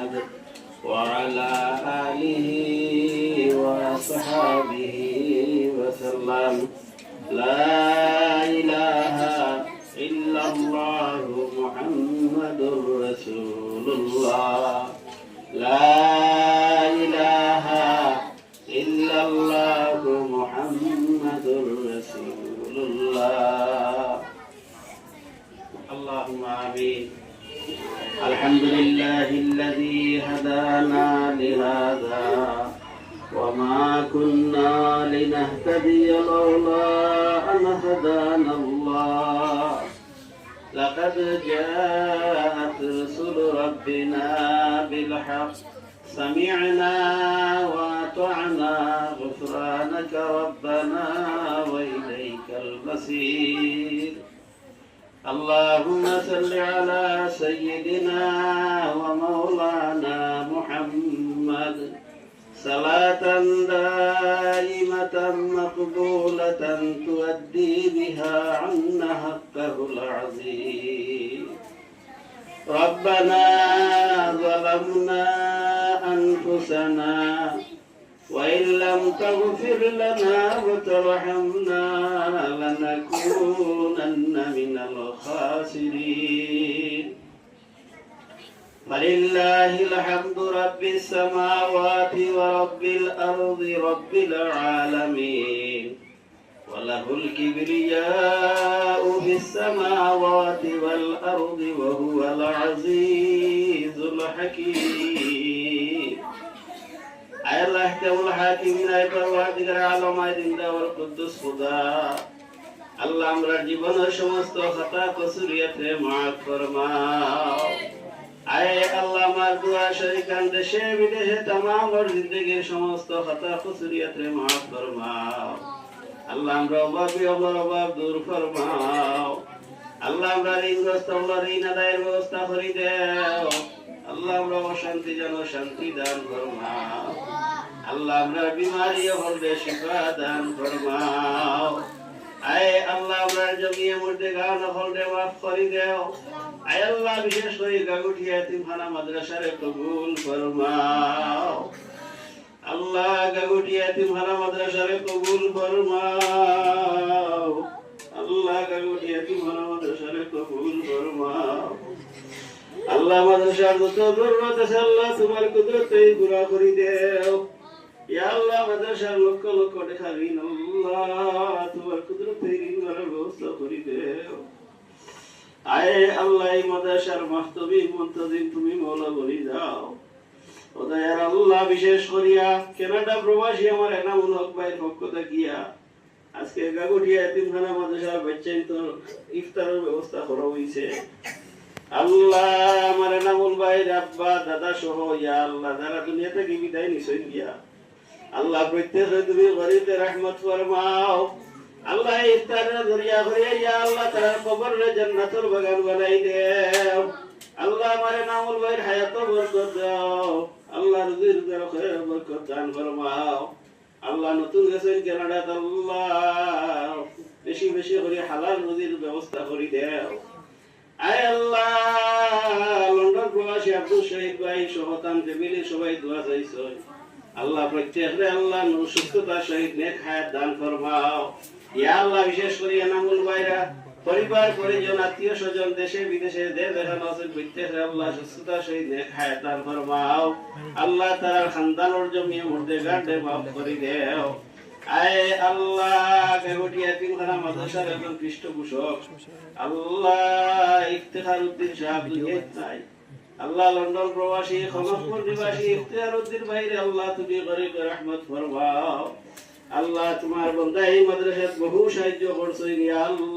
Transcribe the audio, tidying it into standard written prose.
محمد وعلى آله وصحبه وسلم. لا إله إلا الله محمد رسول الله. لا إله إلا الله محمد رسول الله. اللهم آمين. الحمد لله الذي هدانا لهذا وما كنا لنهتدي لولا أن هدانا الله. لقد جاءت رسل ربنا بالحق سمعنا وأطعنا غفرانك ربنا وإليك المصير. اللهم صل على سيدنا ومولانا محمد صلاة دائمة مقبولة تؤدي بها عنا حقه العظيم. ربنا ظلمنا أنفسنا وإن لم تغفر لنا وترحمنا لنكونن من الخاسرين. ولله الحمد رب السماوات ورب الأرض رب العالمين. وله الكبرياء في السماوات والأرض وهو العزيز الحكيم. أي الله يحكم الحاكمين أي পরওয়ারদিগার Alam I জিন্দা ওয়াল কুদ্দুস খুদা আল্লাহ আমরার জীবনের সমস্ত খাতা কসুরিয়াতে মাফ ফরমাও। আয় আল্লাহ আমার দুআ শরীকান দেশে বিদেশে तमाम ওর জিন্দেগীর সমস্ত খাতা কসুরিয়াতে মাফ ফরমাও। আল্লাহ আমরা অভাব দূর ফরমাও। আল্লাহ আমরা ঋণগ্রস্ত ঋণ আদায়ের ব্যবস্থা করে দাও। আল্লাহ আমরা অশান্তি যেন শান্তি দান ফরমাও। আল্লাহ আমরা বিমারি হলে শিফা দান ফরমাও। আয় আল্লাহ আমরা জমিয়ে মধ্যে গান হলে মাফ করে দাও। আয় আল্লাহ বিশেষ করে গাগুঠিয়া এতিমখানা মাদ্রাসারে কবুল ফরমাও। আল্লাহ গাগুঠিয়া এতিমখানা মাদ্রাসারে কবুল ফরমাও। আল্লাহ গাগুঠিয়া এতিমখানা মাদ্রাসারে কবুল ফরমাও। আল্লাহ মাদ্রাসার যত জরুরত আছে আল্লাহ তোমার কুদরতে পুরা করে দাও। ইয়া আল্লাহ মাদ্রাসার লক্ষ লক্ষ টাকা ঋণ আল্লাহ তোমার কুদরতে ঋণের ব্যবস্থা করে দাও। আয় আল্লাহ এই মাদ্রাসার মাহতবি মুনতাজিম তুমি মওলা বলি দাও। ও দয়ার আল্লাহ বিশেষ করিয়া কানাডা প্রবাসী আমার এনামুল হক ভাইয়ের পক্ষ থাকিয়া আজকে গাগুঠিয়া এতিমখানা মাদ্রাসার বাচ্চাই তো ইফতারের ব্যবস্থা করা হইছে। আল্লাহ আমার এনামুল ভাইয়ের আব্বা দাদা সহ ইয়া আল্লাহ যারা দুনিয়া থেকে বিদায় নিছেন গিয়া আল্লাহ প্রত্যেককে তুমি গরিবে রহমত ফরমাও। আল্লাহ ইফতারের জরিয়া করে ইয়া আল্লাহ তার কবরে জান্নাতুল বাগান বানাই দাও। আল্লাহ আমার এনামুল ভাইয়ের হায়াতে বরকত দাও। আল্লাহ রুজির খৈর বরকত দান ফরমাও। আল্লাহ নতুন গেছেন কানাডাতে আল্লাহ বেশি বেশি করে হালাল রুজির ব্যবস্থা করে দাও। আয় আল্লাহ লন্ডন প্রবাসী আব্দুল শহীদ ভাই সহতান ফ্যামিলি সবাই দোয়া চাইছো। আল্লাহ প্রত্যেকরে আল্লাহ সুস্থতা সহিত নেক হায়াত দান ফরমাও। ইয়া আল্লাহ বিশেষ করে এনামুল ভাইরা পরিবার পরিজন আত্মীয় স্বজন দেশে বিদেশে দেখানো আছে প্রত্যেকরে আল্লাহ সুস্থতা সহিত নেক হায়াত দান ফরমাও। আল্লাহ তার খানদানের জমিয়ে মুর্দে গাড়ে মাফ করে দাও। আয় আল্লাহ গাগুঠিয়া এতিমখানা মাদ্রাসার একজন পৃষ্ঠপোষক আল্লাহ ইফতেখার উদ্দিন সাহেব দুনিয়ায় নাই। আল্লাহ লন্ডন প্রবাসী খমসপুর নিবাসী ইফতেখার উদ্দিন ভাইরে আল্লাহ তুমি গরিব রহমত ফরমাও। আল্লাহ তোমার বান্দা এই মাদ্রাসায় বহু সাহায্য করছো ইয়া আল্লাহ।